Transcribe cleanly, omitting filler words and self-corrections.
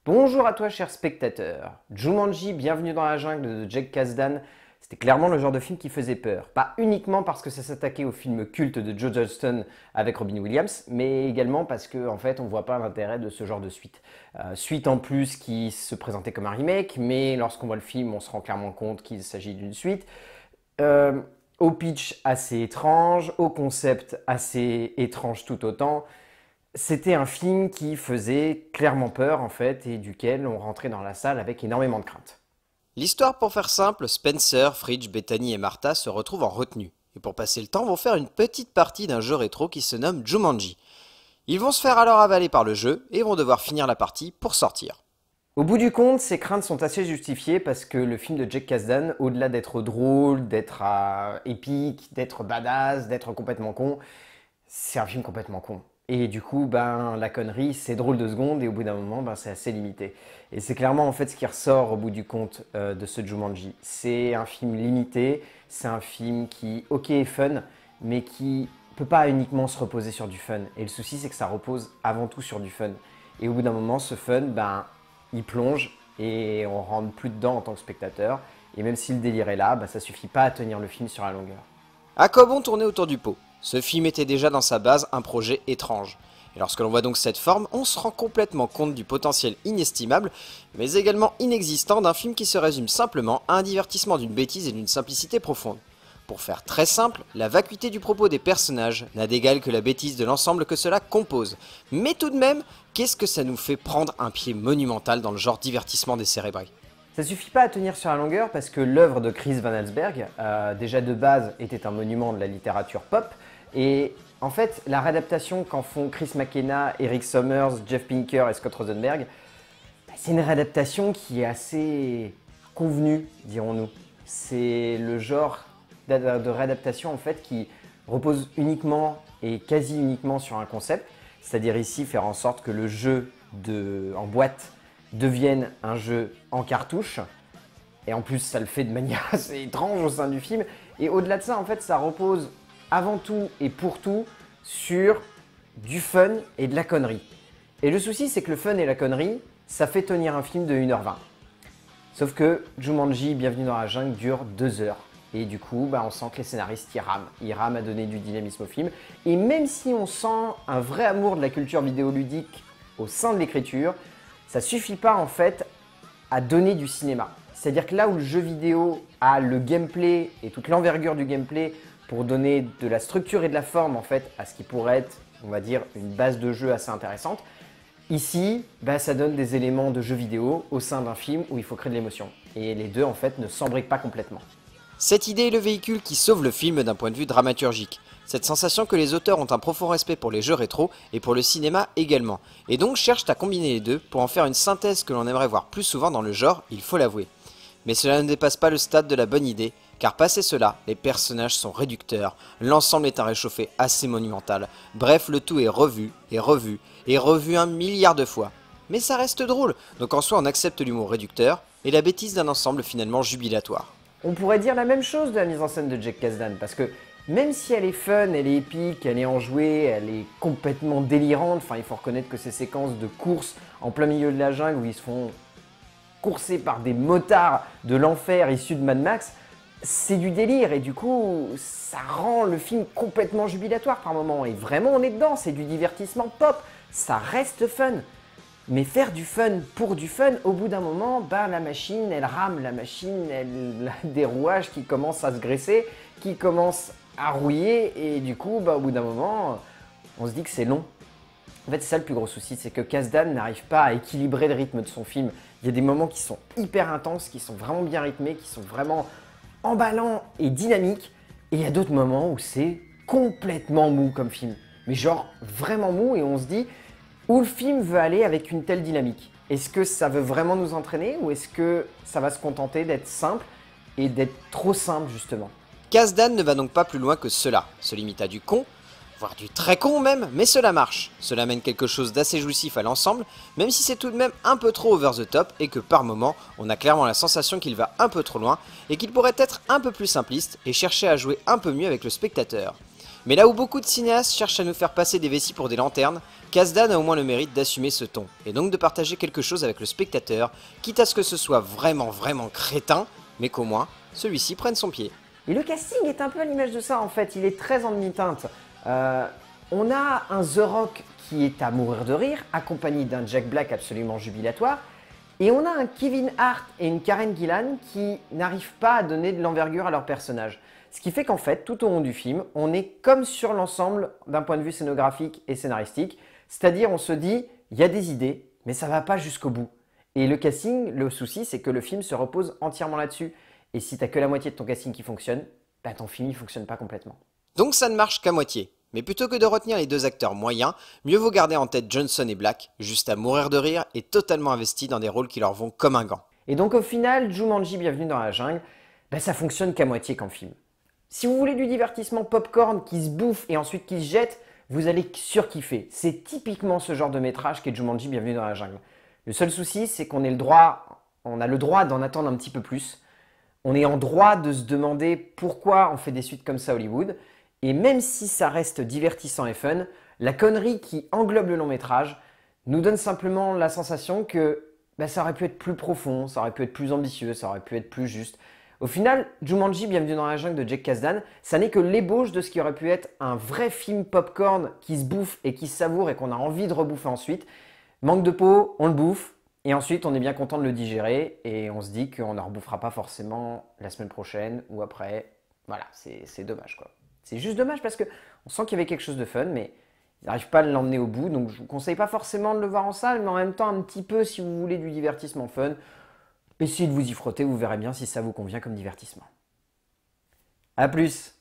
Bonjour à toi cher spectateur. Jumanji, bienvenue dans la jungle de Jack Kasdan. C'était clairement le genre de film qui faisait peur. Pas uniquement parce que ça s'attaquait au film culte de Joe Johnston avec Robin Williams, mais également parce que en fait on voit pas l'intérêt de ce genre de suite. Suite en plus qui se présentait comme un remake, mais lorsqu'on voit le film on se rend clairement compte qu'il s'agit d'une suite. Au pitch assez étrange, au concept assez étrange tout autant. C'était un film qui faisait clairement peur en fait et duquel on rentrait dans la salle avec énormément de crainte. L'histoire, pour faire simple, Spencer, Fridge, Bethany et Martha se retrouvent en retenue. Et pour passer le temps, vont faire une petite partie d'un jeu rétro qui se nomme Jumanji. Ils vont se faire alors avaler par le jeu et vont devoir finir la partie pour sortir. Au bout du compte, ces craintes sont assez justifiées parce que le film de Jack Kasdan, au-delà d'être drôle, d'être épique, d'être badass, d'être complètement con, c'est un film complètement con. Et du coup, la connerie, c'est drôle 2 secondes et au bout d'un moment, c'est assez limité. Et c'est clairement en fait ce qui ressort au bout du compte de ce Jumanji. C'est un film limité, c'est un film qui, ok, est fun, mais qui peut pas uniquement se reposer sur du fun. Et le souci, c'est que ça repose avant tout sur du fun. Et au bout d'un moment, ce fun, il plonge et on rentre plus dedans en tant que spectateur. Et même si le délire est là, ça suffit pas à tenir le film sur la longueur. À quoi bon tourner autour du pot? Ce film était déjà dans sa base un projet étrange. Et lorsque l'on voit donc cette forme, on se rend complètement compte du potentiel inestimable, mais également inexistant d'un film qui se résume simplement à un divertissement d'une bêtise et d'une simplicité profonde. Pour faire très simple, la vacuité du propos des personnages n'a d'égal que la bêtise de l'ensemble que cela compose. Mais tout de même, qu'est-ce que ça nous fait prendre un pied monumental dans le genre divertissement décérébré? Ça suffit pas à tenir sur la longueur parce que l'œuvre de Chris Van Allsburg, déjà de base, était un monument de la littérature pop. Et en fait, la réadaptation qu'en font Chris McKenna, Eric Sommers, Jeff Pinker et Scott Rosenberg, c'est une réadaptation qui est assez convenue, dirons-nous. C'est le genre de réadaptation en fait qui repose uniquement et quasi uniquement sur un concept, c'est-à-dire ici faire en sorte que le jeu en boîte devienne un jeu en cartouche. Et en plus, ça le fait de manière assez étrange au sein du film. Et au-delà de ça, en fait, ça repose avant tout et pour tout sur du fun et de la connerie. Et le souci, c'est que le fun et la connerie, ça fait tenir un film de 1h20. Sauf que Jumanji, Bienvenue dans la jungle, dure 2 heures. Et du coup, on sent que les scénaristes y rament. Ils rament à donner du dynamisme au film. Et même si on sent un vrai amour de la culture vidéoludique au sein de l'écriture, ça suffit pas en fait à donner du cinéma. C'est-à-dire que là où le jeu vidéo a le gameplay et toute l'envergure du gameplay pour donner de la structure et de la forme en fait à ce qui pourrait être, on va dire, une base de jeu assez intéressante, ici, ça donne des éléments de jeu vidéo au sein d'un film où il faut créer de l'émotion. Et les deux en fait ne s'embriquent pas complètement. Cette idée est le véhicule qui sauve le film d'un point de vue dramaturgique. Cette sensation que les auteurs ont un profond respect pour les jeux rétro et pour le cinéma également, et donc cherchent à combiner les deux pour en faire une synthèse que l'on aimerait voir plus souvent dans le genre, il faut l'avouer. Mais cela ne dépasse pas le stade de la bonne idée, car passé cela, les personnages sont réducteurs, l'ensemble est un réchauffé assez monumental, bref le tout est revu, et revu, et revu 1 milliard de fois. Mais ça reste drôle, donc en soi on accepte l'humour réducteur, et la bêtise d'un ensemble finalement jubilatoire. On pourrait dire la même chose de la mise en scène de Jack Kasdan, parce que même si elle est fun, elle est épique, elle est enjouée, elle est complètement délirante, il faut reconnaître que ces séquences de course en plein milieu de la jungle où ils se font courser par des motards de l'enfer issus de Mad Max, c'est du délire et du coup ça rend le film complètement jubilatoire par moments. Et vraiment on est dedans, c'est du divertissement pop, ça reste fun. Mais faire du fun pour du fun, au bout d'un moment, la machine, elle rame, la machine, elle a des rouages qui commencent à se graisser, qui commencent à rouiller, et du coup, au bout d'un moment, on se dit que c'est long. En fait, c'est ça le plus gros souci, c'est que Kasdan n'arrive pas à équilibrer le rythme de son film. Il y a des moments qui sont hyper intenses, qui sont vraiment bien rythmés, qui sont vraiment emballants et dynamiques, et il y a d'autres moments où c'est complètement mou comme film. Mais genre, vraiment mou, et on se dit... où le film veut aller avec une telle dynamique? Est-ce que ça veut vraiment nous entraîner ou est-ce que ça va se contenter d'être simple et d'être trop simple justement? Kasdan ne va donc pas plus loin que cela, se limite à du con, voire du très con même, mais cela marche. Cela mène quelque chose d'assez jouissif à l'ensemble, même si c'est tout de même un peu trop over the top et que par moments, on a clairement la sensation qu'il va un peu trop loin et qu'il pourrait être un peu plus simpliste et chercher à jouer un peu mieux avec le spectateur. Mais là où beaucoup de cinéastes cherchent à nous faire passer des vessies pour des lanternes, Kasdan a au moins le mérite d'assumer ce ton, et donc de partager quelque chose avec le spectateur, quitte à ce que ce soit vraiment crétin, mais qu'au moins, celui-ci prenne son pied. Et le casting est un peu à l'image de ça en fait, il est très en demi-teinte. On a un The Rock qui est à mourir de rire, accompagné d'un Jack Black absolument jubilatoire, et on a un Kevin Hart et une Karen Gillan qui n'arrivent pas à donner de l'envergure à leur personnage. Ce qui fait qu'en fait, tout au long du film, on est comme sur l'ensemble d'un point de vue scénographique et scénaristique, c'est-à-dire on se dit, il y a des idées, mais ça va pas jusqu'au bout. Et le casting, le souci, c'est que le film se repose entièrement là-dessus. Et si t'as que la moitié de ton casting qui fonctionne, bah ton film il fonctionne pas complètement. Donc ça ne marche qu'à moitié. Mais plutôt que de retenir les deux acteurs moyens, mieux vaut garder en tête Johnson et Black, juste à mourir de rire et totalement investis dans des rôles qui leur vont comme un gant. Et donc au final, Jumanji Bienvenue dans la jungle, bah ça fonctionne qu'à moitié comme film. Si vous voulez du divertissement popcorn qui se bouffe et ensuite qui se jette, vous allez surkiffer. C'est typiquement ce genre de métrage qu'est Jumanji Bienvenue dans la jungle. Le seul souci, c'est qu'on a le droit d'en attendre un petit peu plus. On est en droit de se demander pourquoi on fait des suites comme ça à Hollywood. Et même si ça reste divertissant et fun, la connerie qui englobe le long métrage nous donne simplement la sensation que bah, ça aurait pu être plus profond, ça aurait pu être plus ambitieux, ça aurait pu être plus juste. Au final, Jumanji, Bienvenue dans la jungle de Jack Kasdan, ça n'est que l'ébauche de ce qui aurait pu être un vrai film popcorn qui se bouffe et qui se savoure et qu'on a envie de rebouffer ensuite. Manque de peau, on le bouffe. Et ensuite, on est bien content de le digérer et on se dit qu'on ne rebouffera pas forcément la semaine prochaine ou après. Voilà, c'est dommage quoi. C'est juste dommage parce qu'on sent qu'il y avait quelque chose de fun, mais ils n'arrivent pas à l'emmener au bout. Donc je ne vous conseille pas forcément de le voir en salle, mais en même temps un petit peu si vous voulez du divertissement fun. Essayez de vous y frotter, vous verrez bien si ça vous convient comme divertissement. A plus!